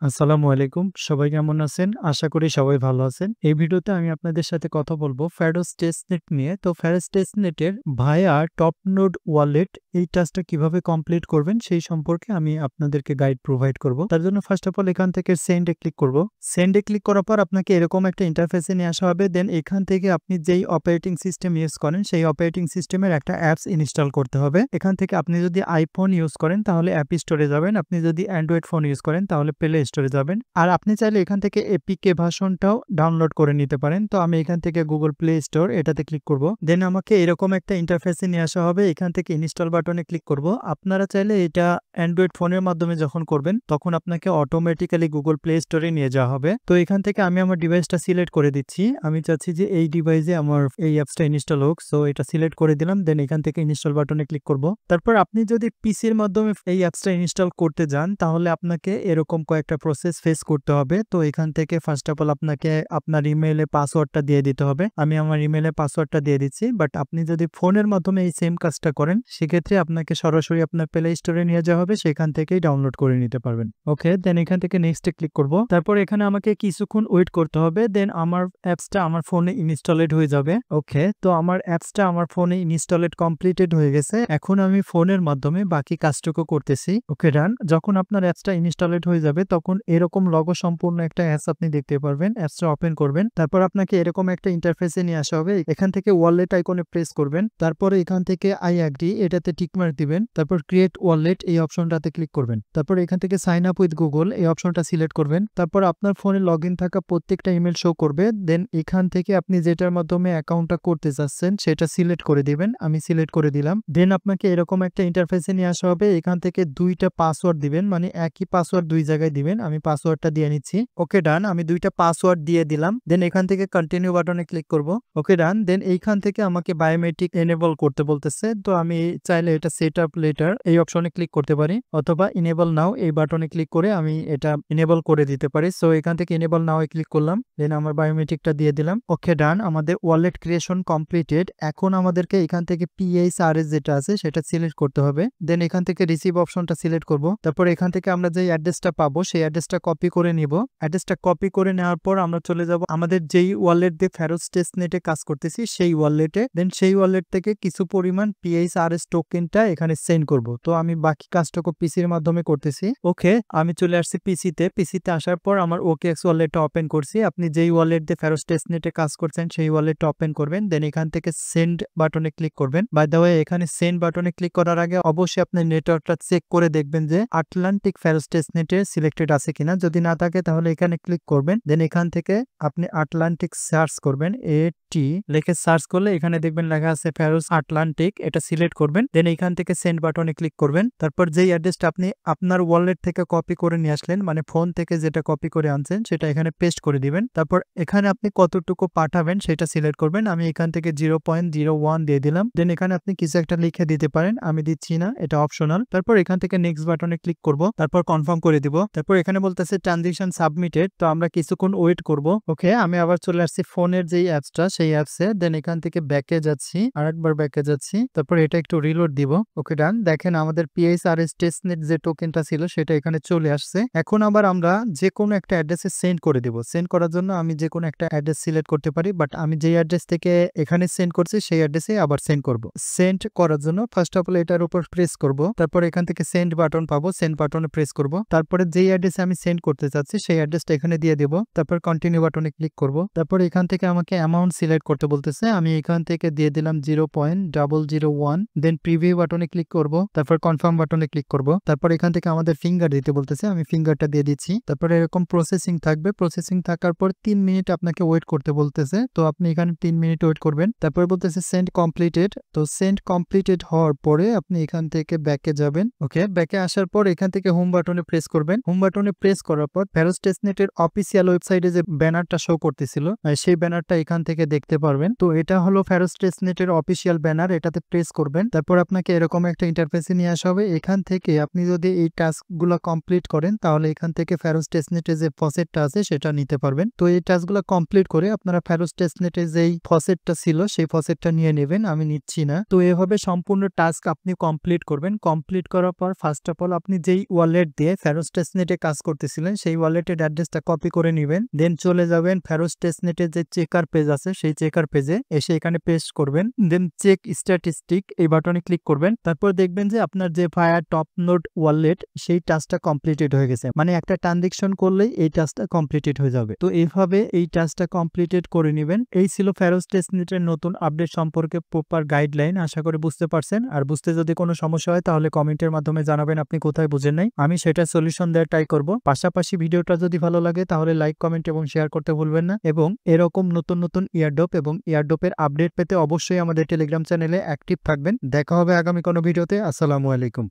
আসসালামু আলাইকুম। সবাই কেমন আছেন? আশা করি সবাই ভালো আছেন। এই ভিডিওতে আমি আপনাদের সাথে কথা বলব Faros Testnet নিয়ে। তো Faros Testnet এর ভায়া টপনোড ওয়ালেট এই টাস্কটা কিভাবে কমপ্লিট করবেন সেই সম্পর্কে আমি আপনাদেরকে গাইড প্রোভাইড করব। তার জন্য ফার্স্ট অফ অল এখান থেকে সেন্ড এ ক্লিক করব। সেন্ড এ ক্লিক করার পর আপনাকে এরকম একটা ইন্টারফেসে নিয়ে আসা হবে। দেন এখান থেকে আপনি যেই অপারেটিং সিস্টেম ইউজ করেন সেই অপারেটিং সিস্টেমের একটা অ্যাপস ইনস্টল করতে হবে। এখান থেকে আপনি যদি আইফোন ইউজ করেন তাহলে অ্যাপ স্টোরে যাবেন। আপনি যদি অ্যান্ড্রয়েড ফোন ইউজ করেন তাহলে প্লে স্টোরে যাবেন। আর আপনি চাইলে এখান থেকে এপিকে ভার্সনটাও ডাউনলোড করে নিতে পারেন। তো আমি এখান থেকে গুগল প্লে স্টোর এটাতে ক্লিক করব। দেন আমাকে এরকম একটা ইন্টারফেসে নিয়ে আসা হবে। এখান থেকে ইনস্টল বাটনে ক্লিক করব। আপনারা চাইলে এটা অ্যান্ড্রয়েড ফোনের মাধ্যমে যখন করবেন তখন আপনাকে অটোমেটিক্যালি গুগল প্লে স্টোরে নিয়ে যাওয়া হবে। তো এখান থেকে আমি আমার ডিভাইসটা সিলেক্ট করে দিচ্ছি। আমি চাচ্ছি যে এই ডিভাইসে আমার এই অ্যাপসটা ইনস্টল হোক। সো এটা সিলেক্ট করে দিলাম। দেন এখান থেকে ইনস্টল বাটনে ক্লিক করব। তারপর আপনি যদি পিসির মাধ্যমে এই অ্যাপসটা ইনস্টল করতে যান তাহলে আপনাকে এরকম কয়েকটা প্রসেস ফেস করতে হবে। তো এখান থেকে ফার্স্ট অফ অল আপনাকে আপনার ইমেইলে পাসওয়ার্ডটা দিয়ে দিতে হবে। আমি আমার ইমেইলে পাসওয়ার্ডটা দিয়ে দিচ্ছি। বাট আপনি যদি ফোনের মাধ্যমে এই সেম কাজটা করেন সেক্ষেত্রে আপনাকে সরাসরি আপনার প্লে স্টোরে নিয়ে যাওয়া হবে, সেখান থেকেই ডাউনলোড করে নিতে পারবেন। ওকে, দেন এখান থেকে নেক্সটে ক্লিক করব। তারপর এখানে আমাকে কিছুক্ষণ ওয়েট করতে হবে। দেন আমার অ্যাপসটা আমার ফোনে ইনস্টলেড হয়ে যাবে। ওকে, তো আমার অ্যাপসটা আমার ফোনে ইনস্টলেড কমপ্লিটেড হয়ে গেছে। এখন আমি ফোনের মাধ্যমে বাকি কাজটুকু করতেছি। ওকে ডান। যখন আপনার অ্যাপসটা ইনস্টলেড হয়ে যাবে তখন এরকম লগো সম্পূর্ণ একটা অ্যাপস আপনি দেখতে পারবেন। অ্যাপসটা ওপেন করবেন। তারপর আপনাকে এরকম একটা ইন্টারফেসে নিয়ে আসা হবে। এখান থেকে ওয়ালেট আইকনে প্রেস করবেন। তারপরে এখান থেকে আই অ্যাগ্রি এটাতে টিকমার্ক দিবেন। তারপর ক্রিয়েট ওয়ালেট এই অপশনটাতে ক্লিক করবেন। তারপর এখান থেকে সাইন আপ উইথ গুগল এই অপশনটা সিলেক্ট করবেন। তারপর আপনার ফোনে লগইন থাকা প্রত্যেকটা ইমেল শো করবে। দেন এখান থেকে আপনি যেটার মাধ্যমে অ্যাকাউন্টটা করতে চাচ্ছেন সেটা সিলেক্ট করে দিবেন। আমি সিলেক্ট করে দিলাম। দেন আপনাকে এরকম একটা ইন্টারফেসে নিয়ে আসা হবে। এখান থেকে দুইটা পাসওয়ার্ড দিবেন, মানে একই পাসওয়ার্ড দুই জায়গায় দিবেন। আমি পাসওয়ার্ডটা দিয়ে নিচ্ছি। ওকে ডান। আমি দুইটা পাসওয়ার্ড দিয়ে দিলাম। দেন এখান থেকে কন্টিনিউ বাটনে ক্লিক করব। ওকে ডান। দেন এইখান থেকে আমাকে বায়োমেট্রিক এনেবল করতে বলতেছে। তো আমি চাইলে এটা সেট আপ লেটার এই অপশনে ক্লিক করতে পারি অথবা ইনেবল নাও এই বাটনে ক্লিক করে আমি এটা ইনেবল করে দিতে পারি। সো এখান থেকে ইনেবল নাও ক্লিক করলাম। দেন আমার বায়োমেট্রিকটা দিয়ে দিলাম। ওকে ডান। আমাদের ওয়ালেট ক্রিয়েশন কমপ্লিটেড। এখন আমাদেরকে এখান থেকে পিএইচআরএস যেটা আছে সেটা সিলেক্ট করতে হবে। দেন এখান থেকে রিসিভ অপশনটা সিলেক্ট করব। তারপর এখান থেকে আমরা যে অ্যাড্রেসটা পাবো সেই অ্যাড্রেসটা কপি করে নিব। অ্যাড্রেসটা কপি করে নেওয়ার পর আমরা চলে যাব আমাদের যেই ওয়ালেট দিয়ে Faros Testnet এ কাজ করতেছি সেই ওয়ালেটে। দেন সেই ওয়ালেট থেকে কিছু পরিমাণ পিএইচআরএস টোকেনটা এখানে সেন্ড করব। তো আমি বাকি কাজটুকু পিসির মাধ্যমে করতেছি। ওকে, আমি চলে আসছি পিসিতে আসার পর আমার OKX ওয়ালেটটা ওপেন করছি। আপনি যেই ওয়ালেট দিয়ে Faros Testnet এ কাজ করছেন সেই ওয়ালেটটা ওপেন করবেন। দেন এখান থেকে সেন্ড বাটনে ক্লিক করবেন। বাই দ্য ওয়ে এখানে সেন্ড বাটনে ক্লিক করার আগে অবশ্যই আপনি নেটওয়ার্কটা চেক করে দেখবেন যে আটলান্টিক Faros Testnet এ সিলেক্টেড আছে কিনা। যদি না থাকে তাহলে এখানে ক্লিক করবেন। দেন এখান থেকে আপনি আটলান্টিক সার্চ করবেন। এটি লিখে সার্চ করলে এখানে দেখবেন লেখা আছে Faros আটলান্টিক, এটা সিলেক্ট করবেন। দেন এখান থেকে সেন্ড বাটনে ক্লিক করবেন। তারপর যেই অ্যাড্রেসটা আপনি আপনার ওয়ালেট থেকে কপি করে নিয়ে আসলেন, মানে ফোন থেকে যেটা কপি করে আনছেন সেটা এখানে পেস্ট করে দিবেন। তারপর এখানে আপনি কতটুকু পাঠাবেন সেটা সিলেক্ট করবেন। আমি এখান থেকে 0.01 দিয়ে দিলাম। দেন এখানে আপনি কিছু একটা লিখে দিতে পারেন, আমি দিচ্ছি না, এটা অপশনাল। তারপর এখান থেকে নেক্সট বাটনে ক্লিক করব। তারপর কনফার্ম করে দিব। তারপর এখানে বলতেছে ট্রানজিশন সাবমিটেড। তো আমরা কিছুক্ষণ ওয়েট করব। ওকে, আমি আবার চলে আসছি ফোনের যেই অ্যাপসটা সেই অ্যাপসে। দেন এখান থেকে ব্যাকে যাচ্ছি, আরেকবার ব্যাকে যাচ্ছি। তারপর এটা একটু রিলোড দিব। ওকে ডান। দেখেন আমাদের পিএইচআরএস টেস্টনেট যে টোকেনটা ছিল সেটা এখানে চলে আসছে। এখন আবার আমরা যে কোনো একটা অ্যাড্রেসে সেন্ড করে দিব। সেন্ড করার জন্য আমি যে কোনো একটা অ্যাড্রেস সিলেক্ট করতে পারি, বাট আমি যেই অ্যাড্রেস থেকে এখানে সেন্ড করছি সেই অ্যাড্রেসে আবার সেন্ড করব। সেন্ড করার জন্য ফার্স্ট অফ অল এটার উপর প্রেস করব। তারপর এখান থেকে সেন্ড বাটন পাবো, সেন্ড বাটনে প্রেস করব। তারপরে যেই অ্যাড্রেসে আমি সেন্ড করতে চাচ্ছি সেই অ্যাড্রেসটা এখানে দিয়ে দেব। তারপর কন্টিনিউ বাটনে ক্লিক করব। তারপর এখান থেকে আমাকে অ্যামাউন্ট সিলেক্ট করতে বলতেছে। আমি এখান থেকে দিয়ে দিলাম 0.001। দেন প্রিভিউ বাটনে ক্লিক করব। তারপর কনফার্ম বাটনে ক্লিক করব। তারপর এখান থেকে আমাদের ফিঙ্গার দিতে বলতেছে, আমি ফিঙ্গারটা দিয়ে দিচ্ছি। তারপরে এরকম প্রসেসিং থাকবে। প্রসেসিং থাকার পর 3 মিনিট আপনাকে ওয়েট করতে বলতেছে। তো আপনি এখানে 3 মিনিট ওয়েট করবেন। তারপর বলতেছে সেন্ড কমপ্লিটেড। তো সেন্ড কমপ্লিটেড হওয়ার পরে আপনি এখান থেকে ব্যাকে যাবেন। ওকে, ব্যাকে আসার পর এখান থেকে হোম বাটনে প্রেস করবেন। হোম বাটনে প্রেস করার পর Faros Testnet এর অফিসিয়াল ওয়েবসাইটে যে ব্যানারটা শো করতেছিল সেই ব্যানারটা এখান থেকে দেখতে পারবেন। তো এটা হলো Faros Testnet এর অফিসিয়াল ব্যানার, এটাতে প্রেস করবেন। তারপর আপনাকে এরকম একটা ইন্টারফেসে নিয়ে আসা হবে। এখান থেকে আপনি যদি এই টাস্কগুলো কমপ্লিট করেন তাহলে এখান থেকে Faros Testnet এর যে ফসেটটা আছে সেটা নিতে পারবেন। তো এই টাস্কগুলো কমপ্লিট করে আপনারা Faros Testnet এর যেই ফসেটটা ছিল সেই ফসেটটা নিয়ে নেবেন, আমি নিচ্ছি না। তো এভাবে সম্পূর্ণ টাস্ক আপনি কমপ্লিট করবেন। কমপ্লিট করার পর ফার্স্ট অফ অল আপনি যেই ওয়ালেট দিয়ে Faros Testnet এ কাজ করতেছিলেন সেই ওয়ালেটের অ্যাড্রেসটা কপি করে নেবেন। দেন চলে যাবেন ফ্যারোস টেস্টনেটের যে চেকার পেজ আছে সেই চেকার পেজে এসে এখানে পেস্ট করবেন। দেন চেক স্ট্যাটিস্টিক এই বাটনে ক্লিক করবেন। তারপর দেখবেন যে আপনার যে ফায়ার টপ নোড ওয়ালেট সেই টাস্কটা কমপ্লিটেড হয়ে গেছে। মানে একটা ট্রানজেকশন করলেই এই টাস্কটা কমপ্লিটেড হয়ে যাবে। তো এইভাবে এই টাস্কটা কমপ্লিটেড করে নেবেন। এই ছিল ফ্যারোস টেস্টনেটের নতুন আপডেট সম্পর্কে প্রপার গাইডলাইন। আশা করি বুঝতে পারছেন। আর বুঝতে যদি কোনো সমস্যা হয় তাহলে কমেন্টের মাধ্যমে জানাবেন আপনি কোথায় বুঝেন নাই। আমি সেটা সলিউশন দেওয়ার ট্রাই করব। পাশাপাশি ভিডিওটা যদি ভালো লাগে তাহলে লাইক, কমেন্ট এবং শেয়ার করতে ভুলবেন না। এবং এরকম নতুন নতুন ইয়ারড্রপ এবং ইয়ারড্রপের আপডেট পেতে অবশ্যই আমাদের টেলিগ্রাম চ্যানেলে অ্যাক্টিভ থাকবেন। দেখা হবে আগামী কোনো ভিডিওতে। আসসালামু আলাইকুম।